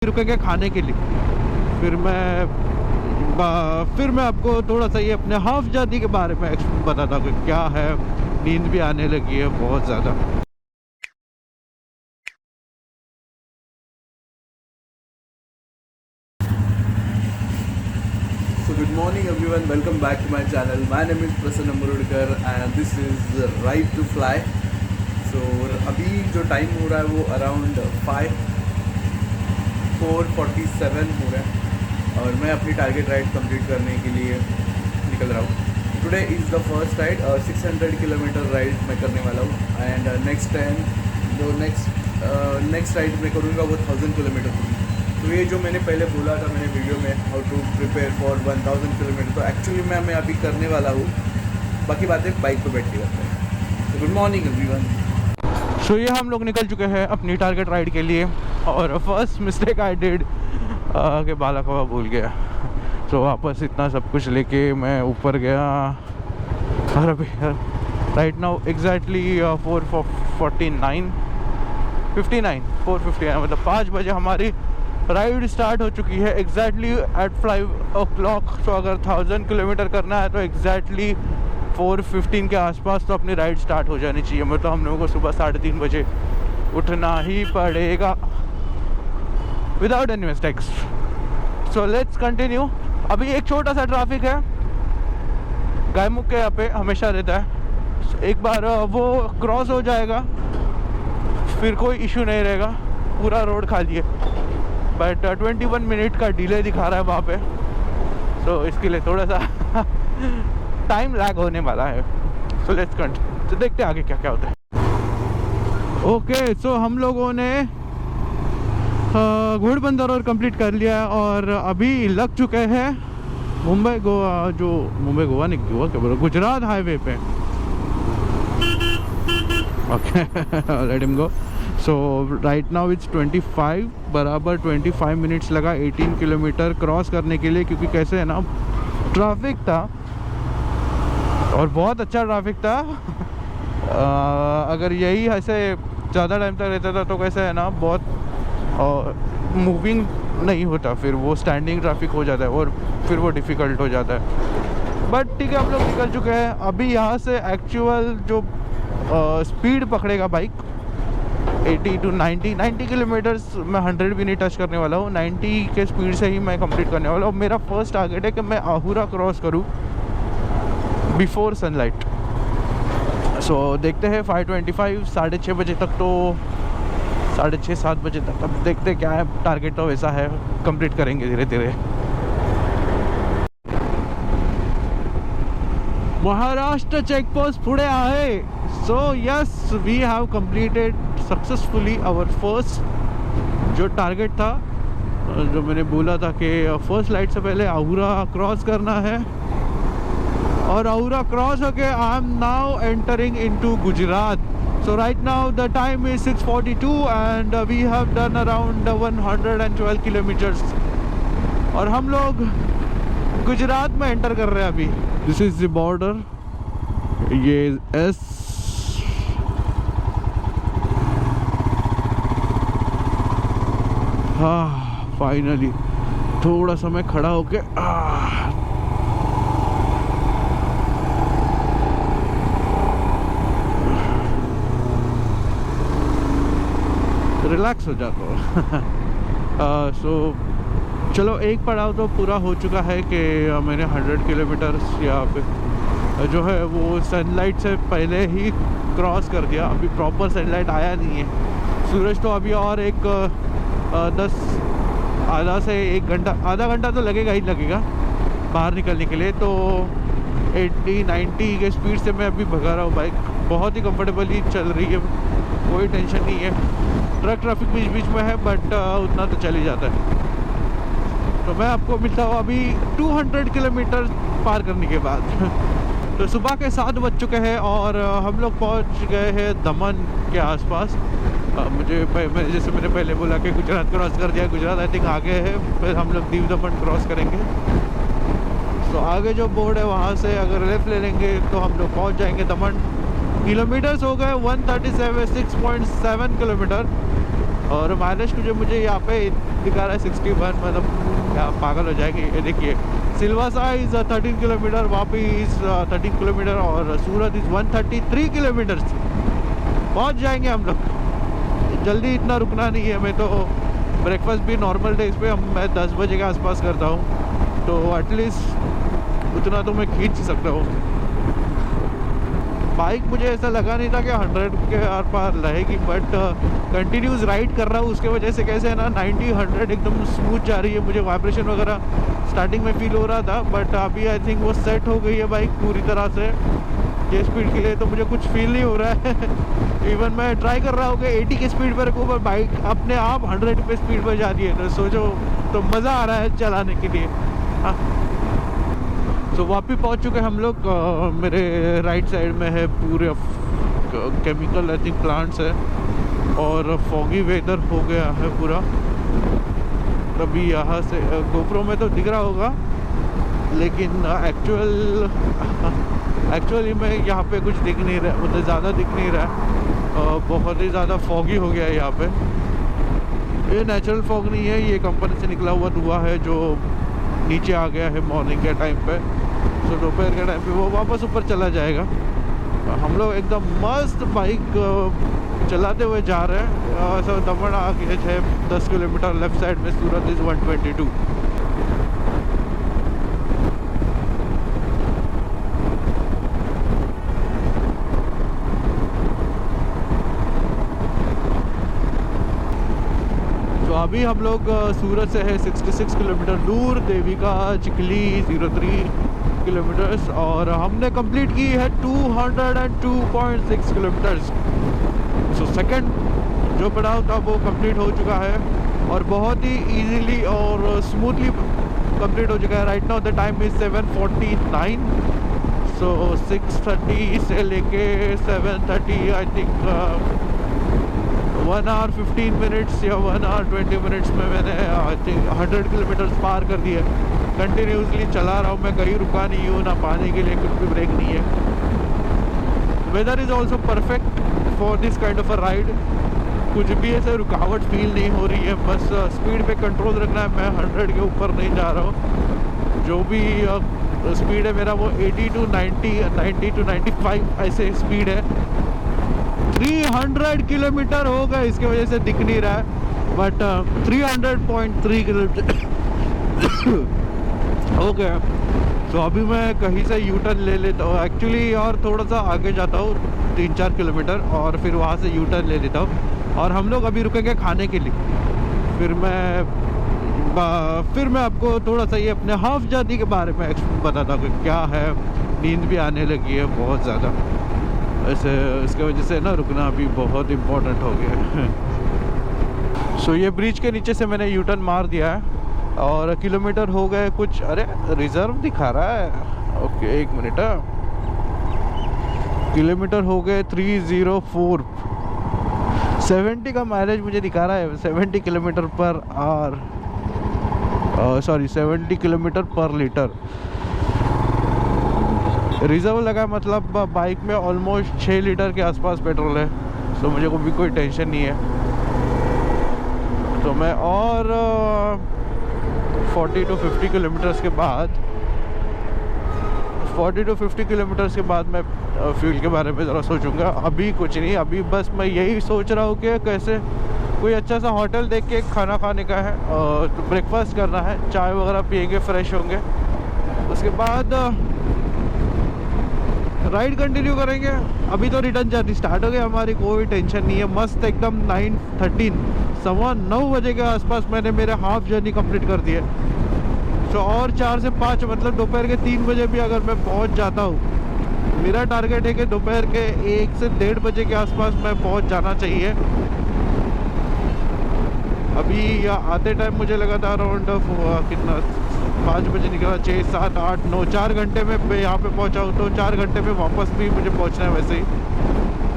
रुकेंगे खाने के लिए। फिर मैं आपको थोड़ा सा ये अपने हाफ जर्नी के बारे में बताता हूँ कि क्या है। नींद भी आने लगी है बहुत ज़्यादा। So good morning everyone, welcome back to my channel. My name is Prasanna Murudkar and this is Ride to Fly. So अभी जो टाइम हो रहा है वो अराउंड 4:47 हो रहा है और मैं अपनी टारगेट राइड कंप्लीट करने के लिए निकल रहा हूँ। Today is the first ride, 600 kilometre ride मैं करने वाला हूँ एंड नेक्स्ट टाइम जो नेक्स्ट राइड मैं करूँगा वो 1000 किलोमीटर होगी। तो ये जो मैंने पहले बोला था मैंने वीडियो में how to prepare for 1000 kilometre, तो एक्चुअली मैं अभी करने वाला हूँ। बाकी बातें बाइक पे बैठ के करते हैं। तो गुड मॉर्निंग एवरीवन। सो ये हम लोग निकल चुके हैं अपनी टारगेट राइड के लिए और फर्स्ट मिस्टेक आई डिड के बालाकवा भूल गया। तो वापस इतना सब कुछ लेके मैं ऊपर गया और अभी राइट नाउ एग्जैक्टली 4:59 मतलब 5 बजे हमारी राइड स्टार्ट हो चुकी है एग्जैक्टली एट 5 o'clock। तो अगर 1000 किलोमीटर करना है तो एग्जैक्टली 4:15 के आसपास तो अपनी राइड स्टार्ट हो जानी चाहिए। मतलब हम लोगों को सुबह 3:30 बजे उठना ही पड़ेगा without any mistakes. So let's continue. अभी एक छोटा सा ट्रैफिक है गायमुख के यहाँ पे, हमेशा रहता है। एक बार वो क्रॉस हो जाएगा फिर कोई इशू नहीं रहेगा, पूरा रोड खाली है। बट 21 मिनट का डिले दिखा रहा है वहाँ पे, तो इसके लिए थोड़ा सा टाइम लैग होने वाला है। सो लेट्स कंटिन्यू, तो देखते हैं आगे क्या क्या होता है। ओके, सो हम लोगों ने घोड़बंदर और कंप्लीट कर लिया है और अभी लग चुके हैं मुंबई गोवा गुजरात हाईवे पे। Okay let him go. So right now it's 25 बराबर 25 मिनट्स लगा 18 किलोमीटर क्रॉस करने के लिए, क्योंकि कैसे है ना ट्रैफिक था और बहुत अच्छा ट्रैफिक था। अगर यही ऐसे ज़्यादा टाइम तक रहता था तो कैसे है ना बहुत मूविंग नहीं होता, फिर वो स्टैंडिंग ट्रैफिक हो जाता है और फिर वो डिफ़िकल्ट हो जाता है। बट ठीक है, हम लोग निकल चुके हैं। अभी यहाँ से एक्चुअल जो स्पीड पकड़ेगा बाइक 80 to 90 किलोमीटर्स, मैं 100 भी नहीं टच करने वाला हूँ। 90 के स्पीड से ही मैं कंप्लीट करने वाला हूँ। मेरा फर्स्ट टारगेट है कि मैं आहूरा क्रॉस करूँ बिफोर सनलाइट। सो देखते हैं 5:25 6:30 बजे तक, तो 6:30-7 बजे तक अब देखते क्या है। टारगेट तो वैसा है, कंप्लीट करेंगे धीरे धीरे। महाराष्ट्र चेक पोस्ट पुढे आहे। So yes, we have completed successfully our first जो टारगेट था, जो मैंने बोला था कि फर्स्ट लाइट से पहले आहूरा क्रॉस करना है। और आहूरा क्रॉस होके I am now entering into Gujarat. So right now the time is 6:42 and we have done around 112 kilometers और हम लोग गुजरात में एंटर कर रहे हैं अभी। This is the border, ये S फाइनली थोड़ा समय खड़ा होके रिलैक्स हो जाता हूँ। सो चलो एक पड़ाव तो पूरा हो चुका है कि मैंने 100 किलोमीटर्स यहाँ पे जो है वो सनलाइट से पहले ही क्रॉस कर दिया। अभी प्रॉपर सनलाइट आया नहीं है। सूरज तो अभी और एक आधा घंटा तो लगेगा ही लगेगा बाहर निकलने के लिए। तो 80-90 के स्पीड से मैं अभी भगा रहा हूँ। बाइक बहुत ही कंफर्टेबली चल रही है, कोई टेंशन नहीं है। ट्रक ट्रैफिक बीच बीच में है बट उतना तो चल ही जाता है। तो मैं आपको मिलता हूँ अभी 200 किलोमीटर पार करने के बाद। तो सुबह के 7 बज चुके हैं और हम लोग पहुँच गए हैं दमन के आसपास। जैसे मैंने पहले बोला कि गुजरात क्रॉस कर दिया, गुजरात आई थिंक आगे है, फिर हम लोग दीव दमन क्रॉस करेंगे। तो आगे जो बोर्ड है वहाँ से अगर लेफ्ट ले लेंगे तो हम लोग पहुँच जाएंगे दमन। किलोमीटर्स हो गए 137 6.7 किलोमीटर और माइलेज मुझे यहाँ पे दिखा रहा है 61, मतलब क्या पागल हो जाएंगे। ये देखिए Silvassa is 13 kilometre, Vapi is 13 kilometre और सूरत इज़ 133 किलोमीटर्स। पहुँच जाएंगे हम लोग, जल्दी इतना रुकना नहीं है। मैं तो ब्रेकफास्ट भी नॉर्मल डेज पे मैं 10 बजे के आसपास करता हूँ, तो एटलीस्ट उतना तो मैं खींच सकता हूँ। बाइक मुझे ऐसा लगा नहीं था कि 100 के आर पार रहेगी, बट कंटिन्यूस राइड कर रहा हूँ उसके वजह से कैसे है ना 90-100 एकदम स्मूथ जा रही है। मुझे वाइब्रेशन वगैरह स्टार्टिंग में फील हो रहा था, बट अभी आई थिंक वो सेट हो गई है बाइक पूरी तरह से ये स्पीड के लिए, तो मुझे कुछ फील नहीं हो रहा है। इवन मैं ट्राई कर रहा हूँ कि 80 की स्पीड पर रखूँ, पर बाइक अपने आप 100 पे स्पीड पर जा रही है, तो सोचो तो मज़ा आ रहा है चलाने के लिए। हाँ, तो वापी पहुंच चुके हम लोग। मेरे राइट साइड में है पूरे केमिकल आई थिंक प्लांट्स है और फॉगी वेदर हो गया है पूरा। तभी यहाँ से गोप्रो में तो दिख रहा होगा, लेकिन एक्चुअली में यहाँ पे कुछ दिख नहीं रहा, मतलब ज़्यादा दिख नहीं रहा। बहुत ही ज़्यादा फॉगी हो गया है यहाँ पे। ये नेचुरल फॉग नहीं है, ये कंपनी से निकला हुआ धुआं है जो नीचे आ गया है मॉर्निंग के टाइम पे। तो दोपहर के टाइम पे वो वापस ऊपर चला जाएगा। हम लोग एकदम मस्त बाइक चलाते हुए जा रहे हैं। ऐसा दमन आगे है 10 किलोमीटर लेफ्ट साइड में सूरत इज़ 122। तो अभी हम लोग सूरत से है 66 किलोमीटर दूर, देविका चिखली 03 किलोमीटर्स, और हमने कंप्लीट की है 202.6 किलोमीटर्स। सो सेकंड जो पड़ाव था वो कंप्लीट हो चुका है और बहुत ही इजीली और स्मूथली कंप्लीट हो चुका है। Right now the time is 7:49। सो 6:30 से लेके 7:30 आई थिंक 1 hour 15 minutes या 1 hour 20 minutes में मैंने आई थिंक 100 किलोमीटर्स पार कर दिए। कंटिन्यूसली चला रहा हूँ मैं, कहीं रुका नहीं हूँ, ना पानी के लिए कुछ भी ब्रेक नहीं है। Weather is also perfect for this kind of a ride. कुछ भी ऐसे रुकावट फील नहीं हो रही है, बस स्पीड पे कंट्रोल रखना है। मैं 100 के ऊपर नहीं जा रहा हूँ। जो भी स्पीड है मेरा वो 80 to 90, 90 to 95 ऐसे स्पीड है। 300 किलोमीटर हो गए, इसके वजह से दिख नहीं रहा है, बट 300.3 किलोमीटर हो गया। तो अभी मैं कहीं से यू टर्न ले लेता हूँ एक्चुअली, और थोड़ा सा आगे जाता हूँ 3-4 किलोमीटर और फिर वहाँ से यू टर्न ले लेता हूँ। और हम लोग अभी रुकेंगे खाने के लिए। फिर मैं आपको थोड़ा सा ये अपने हाफ जर्नी के बारे में बताता हूँ कि क्या है। नींद भी आने लगी है बहुत ज़्यादा, ऐसे इसके वजह से ना रुकना अभी बहुत इम्पोर्टेंट हो गया है। सो ये ब्रिज के नीचे से मैंने यू टर्न मार दिया है और किलोमीटर हो गए कुछ। अरे रिजर्व दिखा रहा है, ओके 1 मिनट। किलोमीटर हो गए 304। 70 का माइलेज मुझे दिखा रहा है, 70 kilometre per hour, sorry 70 kilometre पर लीटर। रिजर्व लगा मतलब बाइक में ऑलमोस्ट 6 लीटर के आसपास पेट्रोल है। तो मुझे को भी कोई टेंशन नहीं है। तो मैं और 40 to 50 किलोमीटर्स के बाद 40 to 50 किलोमीटर्स के बाद मैं फ्यूल के बारे में ज़रा सोचूंगा। अभी कुछ नहीं, अभी बस मैं यही सोच रहा हूँ कि कैसे कोई अच्छा सा होटल देख के खाना खाने का है और ब्रेकफास्ट करना है, चाय वगैरह पियेंगे, फ्रेश होंगे, उसके बाद राइड कंटिन्यू करेंगे। अभी तो रिटर्न जर्नी स्टार्ट हो गई हमारी, कोई टेंशन नहीं है। मस्त एकदम 9:13 9 बजे के आसपास मैंने मेरे हाफ जर्नी कंप्लीट कर दी है। तो और 4 से 5 मतलब दोपहर के 3 बजे भी अगर मैं पहुंच जाता हूं, मेरा टारगेट है कि दोपहर के 1 से 1:30 बजे के आसपास मैं पहुंच जाना चाहिए। अभी आते टाइम मुझे लगा था अराउंड कितना 5 बजे निकला, 6, 7, 8, 9 4 घंटे में मैं यहाँ पे पहुँचा हूँ। तो 4 घंटे में वापस भी मुझे पहुँचना है वैसे ही।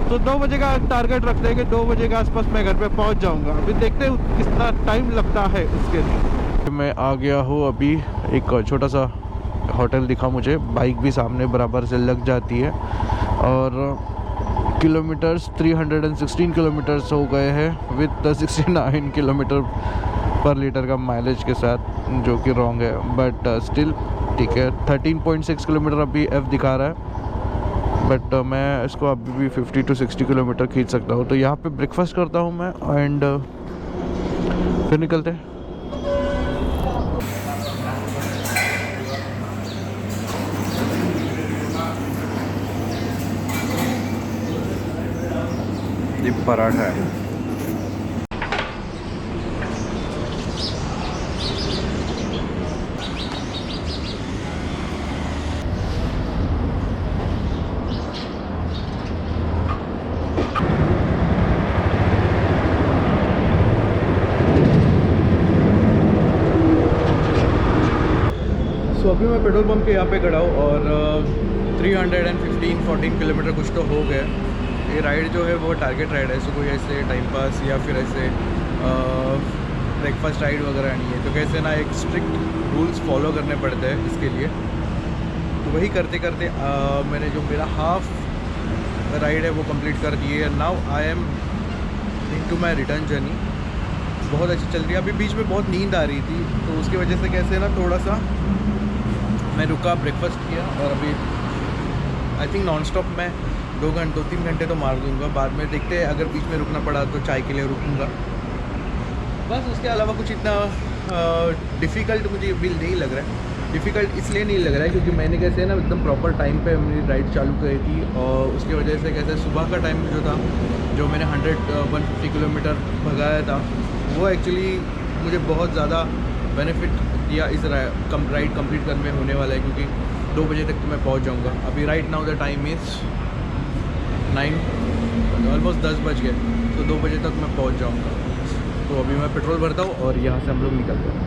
तो 2 बजे का टारगेट रखते हैं कि 2 बजे के आसपास मैं घर पे पहुँच जाऊँगा। अभी देखते हैं कितना टाइम लगता है उसके लिए। मैं आ गया हूँ, अभी एक छोटा सा होटल दिखा मुझे, बाइक भी सामने बराबर से लग जाती है और किलोमीटर्स 316 किलोमीटर्स हो गए हैं विद 69 किलोमीटर पर लीटर का माइलेज के साथ, जो कि रॉन्ग है बट स्टिल ठीक है। 13.6 किलोमीटर अभी एफ दिखा रहा है, बट मैं इसको अभी भी 50 to 60 किलोमीटर खींच सकता हूँ। तो यहाँ पे ब्रेकफास्ट करता हूँ मैं एंड फिर निकलते हैं। ये पराठा है। सो अभी मैं पेट्रोल पंप के यहाँ पे खड़ा हूँ और 314 किलोमीटर कुछ तो हो गया। ये राइड जो है वो टारगेट राइड है, सो कोई ऐसे टाइम पास या फिर ऐसे ब्रेकफास्ट राइड वगैरह नहीं है। तो कैसे ना एक स्ट्रिक्ट रूल्स फॉलो करने पड़ते हैं इसके लिए। तो वही करते करते मैंने जो मेरा हाफ राइड है वो कंप्लीट कर दी है। Now I am into my return journey. बहुत अच्छी चल रही है। अभी बीच में बहुत नींद आ रही थी, तो उसकी वजह से कैसे ना थोड़ा सा मैं रुका, ब्रेकफास्ट किया और अभी आई थिंक नॉन स्टॉप मैं 2-3 घंटे तो मार दूंगा। बाद में देखते हैं, अगर बीच में रुकना पड़ा तो चाय के लिए रुकूंगा। बस उसके अलावा कुछ इतना डिफ़िकल्ट मुझे बिल नहीं लग रहा है। डिफ़िकल्ट इसलिए नहीं लग रहा है क्योंकि मैंने कैसे ना एकदम प्रॉपर टाइम पे मेरी राइड चालू करी थी और उसकी वजह से कैसे सुबह का टाइम जो था, जो मैंने 150 किलोमीटर भगाया था, वो एक्चुअली मुझे बहुत ज़्यादा बेनिफिट दिया इस राइड कंप्लीट करने में होने वाला है, क्योंकि 2 बजे तक तो मैं पहुंच जाऊंगा। अभी right now the time is 9, almost 10 बज गए, तो 2 बजे तक मैं पहुंच जाऊंगा। तो अभी मैं पेट्रोल भरता हूँ और यहाँ से हम लोग निकलते हैं।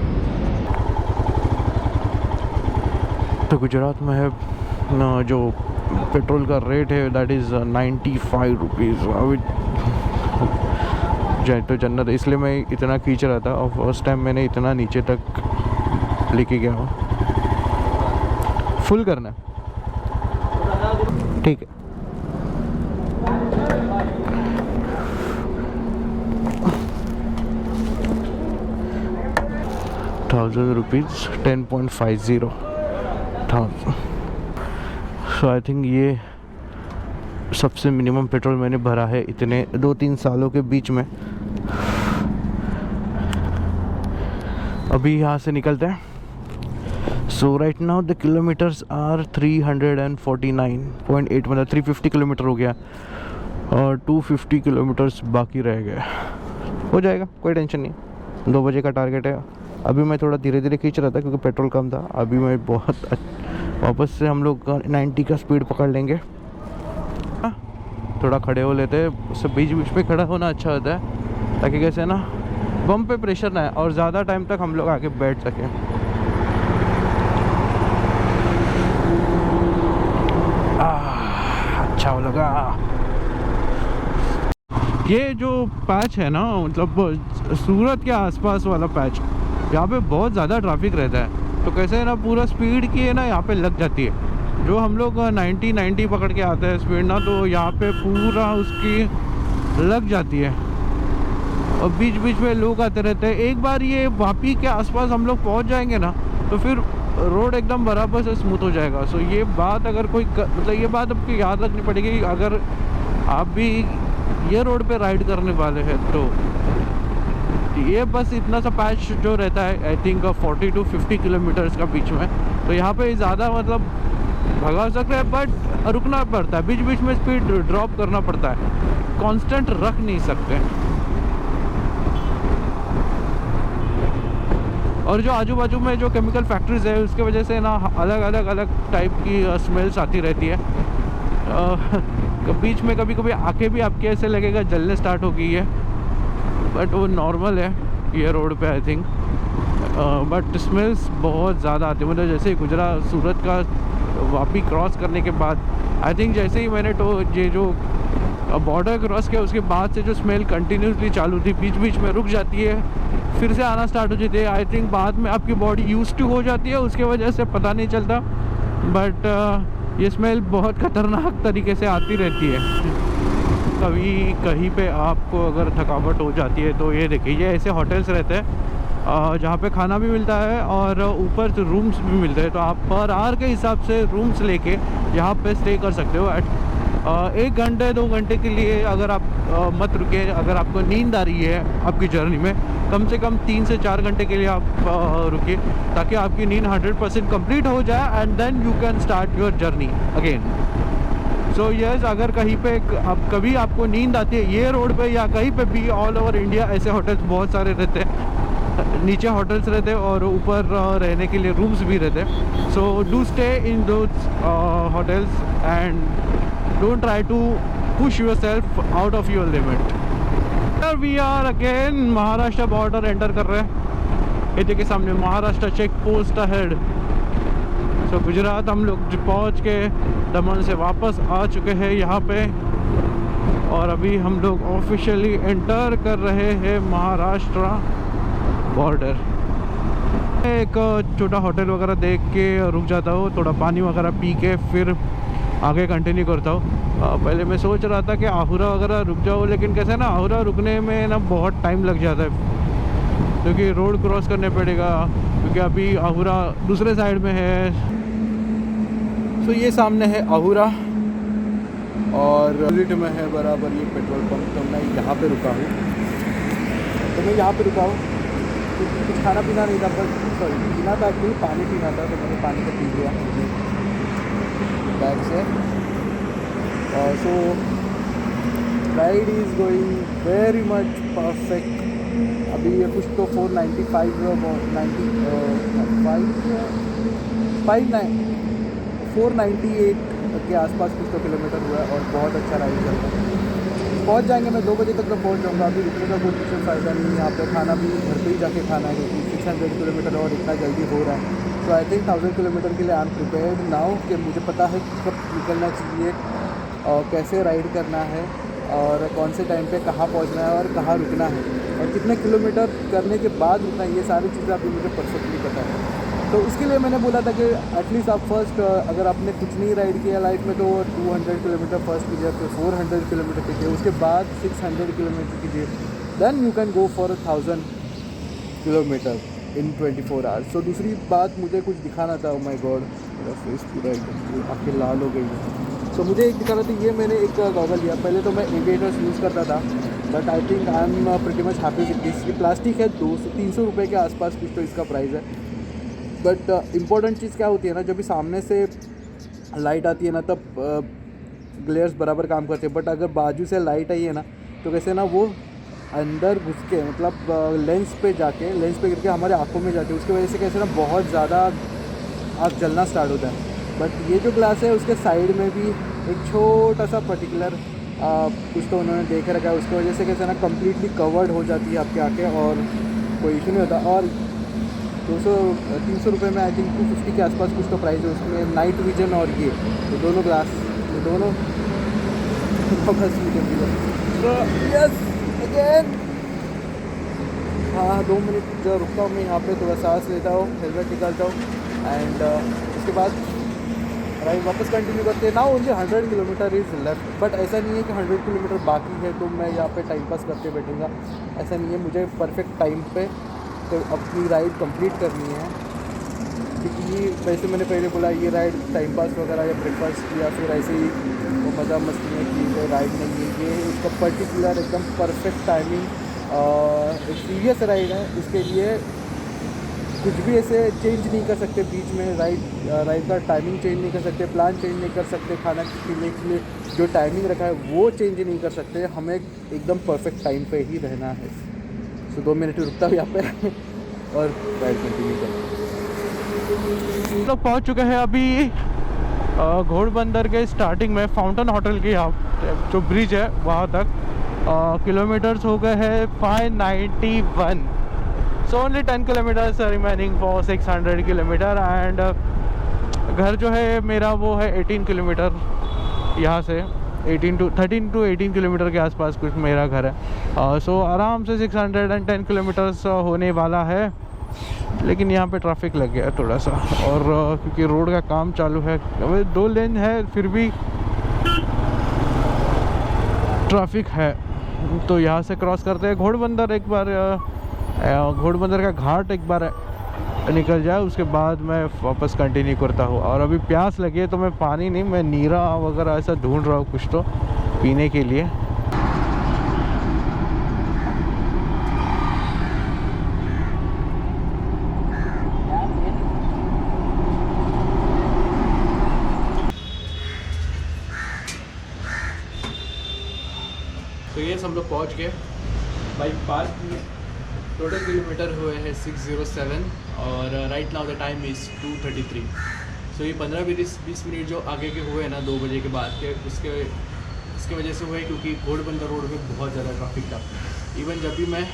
तो गुजरात में है ना जो पेट्रोल का रेट है दैट इज़ 95 रुपीज़। अभी जाए तो जन्नत, इसलिए मैं इतना खींच रहा था और फर्स्ट टाइम मैंने इतना नीचे तक लेके गया हूँ। फुल करना ठीक है। ₹1000 10.50 सो आई थिंक ये सबसे मिनिमम पेट्रोल मैंने भरा है इतने 2-3 सालों के बीच में। अभी यहाँ से निकलते हैं। So right now the kilometres are 349.8, मतलब 350 किलोमीटर हो गया और 250 किलोमीटर्स बाकी रह गए। हो जाएगा, कोई टेंशन नहीं। 2 बजे का टारगेट है। अभी मैं थोड़ा धीरे धीरे खींच रहा था क्योंकि पेट्रोल कम था। अभी मैं बहुत वापस से हम लोग 90 का स्पीड पकड़ लेंगे। थोड़ा खड़े हो लेते हैं, उससे बीच बीच में खड़ा होना अच्छा होता है ताकि कैसे ना बम पे प्रेशर ना है और ज़्यादा टाइम तक हम लोग आके बैठ सकें। अच्छा लगा। ये जो पैच है ना, मतलब सूरत के आसपास वाला पैच, यहाँ पे बहुत ज़्यादा ट्रैफिक रहता है। तो कैसे है ना पूरा स्पीड की है ना यहाँ पे लग जाती है। जो हम लोग 90 पकड़ के आते हैं स्पीड ना, तो यहाँ पे पूरा उसकी लग जाती है और बीच बीच में लोग आते रहते हैं। एक बार ये वापी के आसपास हम लोग पहुँच जाएंगे ना, तो फिर रोड एकदम बराबर से स्मूथ हो जाएगा। सो ये बात अगर कोई मतलब ये बात आपको याद रखनी पड़ेगी कि अगर आप भी ये रोड पे राइड करने वाले हैं तो ये बस इतना सा पैच जो रहता है आई थिंक 40 to 50 किलोमीटर्स का बीच में, तो यहाँ पे ज़्यादा मतलब भगा सकते हैं बट रुकना पड़ता है। बीच बीच में स्पीड ड्रॉप करना पड़ता है, कांस्टेंट रख नहीं सकते। और जो आजू बाजू में जो केमिकल फैक्ट्रीज है उसके वजह से ना अलग टाइप की स्मेल्स आती रहती है। बीच में कभी कभी आके भी आपके ऐसे लगेगा जलने स्टार्ट हो गई है, बट वो नॉर्मल है ये रोड पे आई थिंक। बट स्मेल्स बहुत ज़्यादा आती है, मतलब जैसे ही गुजरात सूरत का वापी क्रॉस करने के बाद आई थिंक जैसे ही मैंने तो ये जो बॉर्डर क्रॉस किया उसके बाद से जो स्मेल कंटिन्यूसली चालू थी, बीच बीच में रुक जाती है, फिर से आना स्टार्ट हो जाती है। आई थिंक बाद में आपकी बॉडी यूज टू हो जाती है, उसके वजह से पता नहीं चलता, बट ये स्मेल बहुत ख़तरनाक तरीके से आती रहती है। कभी कहीं पे आपको अगर थकावट हो जाती है तो ये देखिए, ये ऐसे होटल्स रहते हैं जहाँ पे खाना भी मिलता है और ऊपर से रूम्स भी मिलते हैं। तो आप पर आवर के हिसाब से रूम्स लेके यहाँ पे स्टे कर सकते हो। 1 घंटे 2 घंटे के लिए अगर आप मत रुके। अगर आपको नींद आ रही है आपकी जर्नी में, कम से कम 3 से 4 घंटे के लिए आप रुकिए, ताकि आपकी नींद 100% कंप्लीट हो जाए and then you can start your journey again. So yes, अगर कहीं पे अब कभी आपको नींद आती है ये रोड पे या कहीं पे भी ऑल ओवर इंडिया, ऐसे होटल्स बहुत सारे रहते हैं। नीचे होटल्स रहते हैं और ऊपर रहने के लिए रूम्स भी रहते हैं। So do stay in those hotels and don't try to push yourself out of your limit. We are again Maharashtra border enter कर रहे हैं। ये देखिए सामने Maharashtra check post ahead. So Gujarat हम लोग पहुँच के दमन से वापस आ चुके हैं यहाँ पे, और अभी हम लोग ऑफिशियली एंटर कर रहे हैं महाराष्ट्र बॉर्डर। एक छोटा होटल वगैरह देख के रुक जाता हूँ, थोड़ा पानी वगैरह पी के फिर आगे कंटिन्यू करता हूँ। पहले मैं सोच रहा था कि आहुरा वगैरह रुक जाओ, लेकिन कैसे ना आहुरा रुकने में ना बहुत टाइम लग जाता है, क्योंकि रोड क्रॉस करने पड़ेगा, क्योंकि अभी आहुरा दूसरे साइड में है। तो ये सामने है आहुरा और विजिट में है बराबर ये पेट्रोल पंप। तो मैं यहाँ पे रुका हूँ, क्योंकि कुछ खाना पीना नहीं था, पर सॉरी पीना था एक्चुअली, पानी पीना था, तो मैंने पानी को पी लिया बैग से। और so ride is going very much perfect. अभी ये कुछ तो 498 के आसपास कुछ तो किलोमीटर हुआ है और बहुत अच्छा राइड चल रहा है। पहुंच जाएंगे, मैं 2 बजे तक तो पहुंच जाऊंगा। अभी रुकने का कोई फ़ायदा नहीं है, यहाँ पे खाना भी घर पे ही जाके खाना है, क्योंकि 600 किलोमीटर और इतना जल्दी हो रहा है। तो आई थिंक 1000 किलोमीटर के लिए आई एम प्रिपेयर्ड नाउ, कि मुझे पता है कब निकलना चाहिए और कैसे राइड करना है और कौन से टाइम पे कहाँ पहुँचना है और कहाँ रुकना है और कितने किलोमीटर करने के बाद रुकना है। ये सारी चीज़ें अभी मुझे परफेक्टली पता है। तो इसके लिए मैंने बोला था कि एटलीस्ट आप फर्स्ट, अगर आपने कुछ नहीं राइड किया लाइफ में, तो 200 किलोमीटर फर्स्ट कीजिए, फिर 400 किलोमीटर कीजिए, उसके बाद 600 किलोमीटर कीजिए, then you can go for 1000 kilometre in 24 hours. तो दूसरी बात मुझे कुछ दिखाना था। माय गॉड, मेरा फेस पूरा एकदम आँखें लाल हो गई है। सो मुझे एक दिखाना था, ये मैंने एक गॉगल लिया। पहले तो मैं एविएटर्स यूज़ करता था, but I think I am pretty much happy with this. ये प्लास्टिक है, 200-300 रुपये के आसपास कुछ तो इसका प्राइस है। बट इम्पॉर्टेंट चीज़ क्या होती है ना, जब भी सामने से लाइट आती है ना, तब ग्लेयर्स बराबर काम करते हैं। बट अगर बाजू से लाइट आई है ना, तो कैसे ना वो अंदर घुस के, मतलब लेंस पे गिर के हमारे आँखों में जाके, उसकी वजह से कैसे ना बहुत ज़्यादा आँख जलना स्टार्ट होता है। बट ये जो ग्लास है उसके साइड में भी एक छोटा सा पर्टिकुलर कुछ तो उन्होंने देख रखा है, उसकी वजह से कैसे ना कम्प्लीटली कवर्ड हो जाती है आपकी आँखें और कोई इशू नहीं होता। और 200-300 रुपये में आई थिंक 250 के आसपास कुछ तो प्राइस है उसमें, नाइट विजन और ये दोनों ग्लास, ये दोनों तो यस अगेन। हाँ, 2 मिनट जो रुकता हूँ मैं यहाँ पे, थोड़ा सांस लेता हूँ, हेलमेट निकालता हूँ एंड उसके बाद राइड वापस कंटिन्यू करते हैं। Now only 100 kilometre is left. But ऐसा नहीं है कि 100 किलोमीटर बाकी है तो मैं यहाँ पे टाइम पास करते बैठूँगा, ऐसा नहीं है। मुझे परफेक्ट टाइम पे तो अपनी राइड कंप्लीट करनी है, क्योंकि वैसे मैंने पहले बोला, ये राइड टाइम पास वगैरह या ब्रेकफास्ट या फिर ऐसे ही वो मज़ा मस्ती में की कोई राइड नहीं है। ये इसका पर्टिकुलर एकदम परफेक्ट टाइमिंग, एक सीरियस राइड है। इसके लिए कुछ भी ऐसे चेंज नहीं कर सकते बीच में, राइड का टाइमिंग चेंज नहीं कर सकते, प्लान चेंज नहीं कर सकते, खाना पीने के लिए जो टाइमिंग रखा है वो चेंज नहीं कर सकते। हमें एकदम परफेक्ट टाइम पे ही रहना है। तो 2 मिनट रुकता हूँ यहाँ पे और राइड कंटिन्यू करते। लोग पहुँच चुके हैं अभी घोड़बंदर के स्टार्टिंग में, फाउंटेन होटल के यहाँ जो ब्रिज है वहाँ तक। किलोमीटर्स हो गए हैं 591। So only 10 kilometres remaining for 600 kilometre. And घर जो है मेरा वो है 18 किलोमीटर यहाँ से, 13 to 18 किलोमीटर के आसपास कुछ मेरा घर है। सो आराम से 610 किलोमीटर्स होने वाला है। लेकिन यहाँ पे ट्रैफिक लग गया है थोड़ा सा, और क्योंकि रोड का काम चालू है, 2 लेन है फिर भी ट्रैफिक है। तो यहाँ से क्रॉस करते हैं घोड़बंदर, एक बार घोड़बंदर का घाट एक बार निकल जाए, उसके बाद मैं वापस कंटिन्यू करता हूँ। और अभी प्यास लगी है तो मैं पानी नहीं, मैं नीरा वगैरह ऐसा ढूंढ रहा हूँ कुछ तो पीने के लिए। तो ये हम लोग पहुँच गए, बाइक पार्क किए। टोटल किलोमीटर हुए हैं 607 और right now the time is 2:33। सो ये 15-20 मिनट जो आगे के हुए ना 2 बजे के बाद के, उसके वजह से हुए क्योंकि घोड़बंदर रोड पे बहुत ज़्यादा ट्रैफिक था। इवन जब भी मैं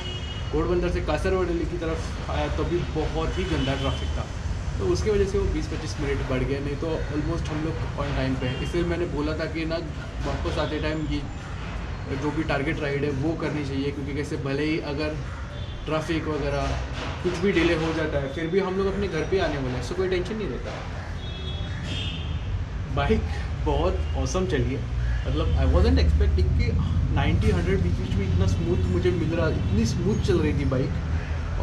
घोड़बंदर से कासरवाड़ी की तरफ आया तो भी बहुत ही गंदा ट्रैफिक था। तो उसके वजह से वो 20-25 मिनट बढ़ गए, नहीं तो ऑलमोस्ट हम लोग ऑन टाइम पे हैं। इसलिए मैंने बोला था कि ना वापस आते टाइम ये जो भी टारगेट राइड है वो करनी चाहिए, क्योंकि कैसे भले ही अगर ट्रैफिक वगैरह कुछ भी डिले हो जाता है फिर भी हम लोग अपने घर पे आने वाले हैं, सो कोई टेंशन नहीं रहता। बाइक बहुत औसम चली है, मतलब आई वॉजेंट एक्सपेक्टिंग कि 90-100 बीच में इतना स्मूथ मुझे मिल रहा, इतनी स्मूथ चल रही थी बाइक।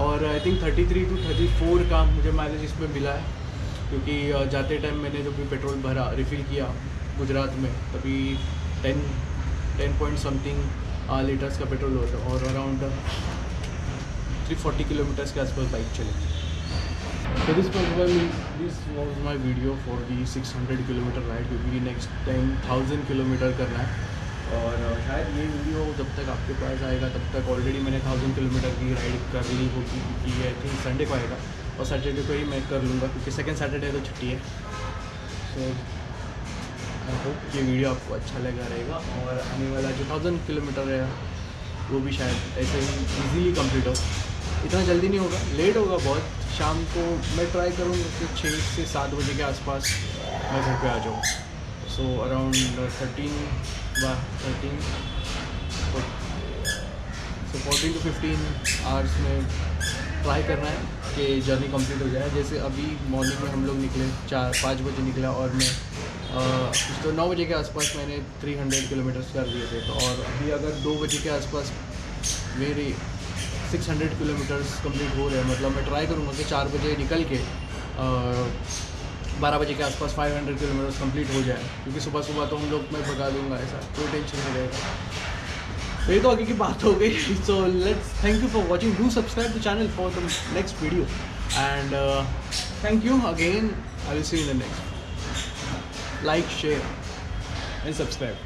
और आई थिंक 33 to 34 का मुझे माइलेज इसमें मिला है, क्योंकि जाते टाइम मैंने जब भी पेट्रोल भरा रिफ़िल किया गुजरात में तभी 10 पॉइंट समथिंग लीटर्स का पेट्रोल होता है और अराउंड 340 किलोमीटर्स के आसपास बाइक चलेगी। So this was my video for the 600 kilometre ride, क्योंकि नेक्स्ट टाइम 1000 किलोमीटर करना है। और शायद ये वीडियो जब तक आपके पास आएगा तब तक ऑलरेडी मैंने 1000 किलोमीटर की राइड कर ली होगी, क्योंकि आई थिंक संडे को आएगा और सैटरडे को ही मैं कर लूँगा, क्योंकि सेकेंड सैटरडे तो छुट्टी है। सो आई होप ये वीडियो आपको अच्छा लगा रहेगा और आने वाला जो 1000 किलोमीटर है वो भी शायद ऐसे ही ईजीली कंप्लीट हो। इतना जल्दी नहीं होगा, लेट होगा बहुत। शाम को मैं ट्राई करूँगा कि 6 से 7 बजे के आसपास मैं घर पे आ जाऊँ। सो अराउंड 14 to 15 आवर्स में ट्राई करना है कि जर्नी कंप्लीट हो जाए। जैसे अभी मॉर्निंग में हम लोग निकले 4-5 बजे निकला और मैं तो 9 बजे के आसपास मैंने 300 किलोमीटर्स कर दिए थे। तो और अभी अगर 2 बजे के आसपास मेरे 600 किलोमीटर्स कंप्लीट हो रहे हैं, मतलब मैं ट्राई करूँगा कि 4 बजे निकल के 12 बजे के आसपास 500 किलोमीटर्स कंप्लीट हो जाए, क्योंकि सुबह सुबह तो हम लोग मैं भगा दूँगा, ऐसा कोई टेंशन नहीं रहेगा। तो ये तो आगे की बात हो गई। So let's thank you for watching, do subscribe the channel for the next video and thank you again. I will see you in the next. Like, share and subscribe.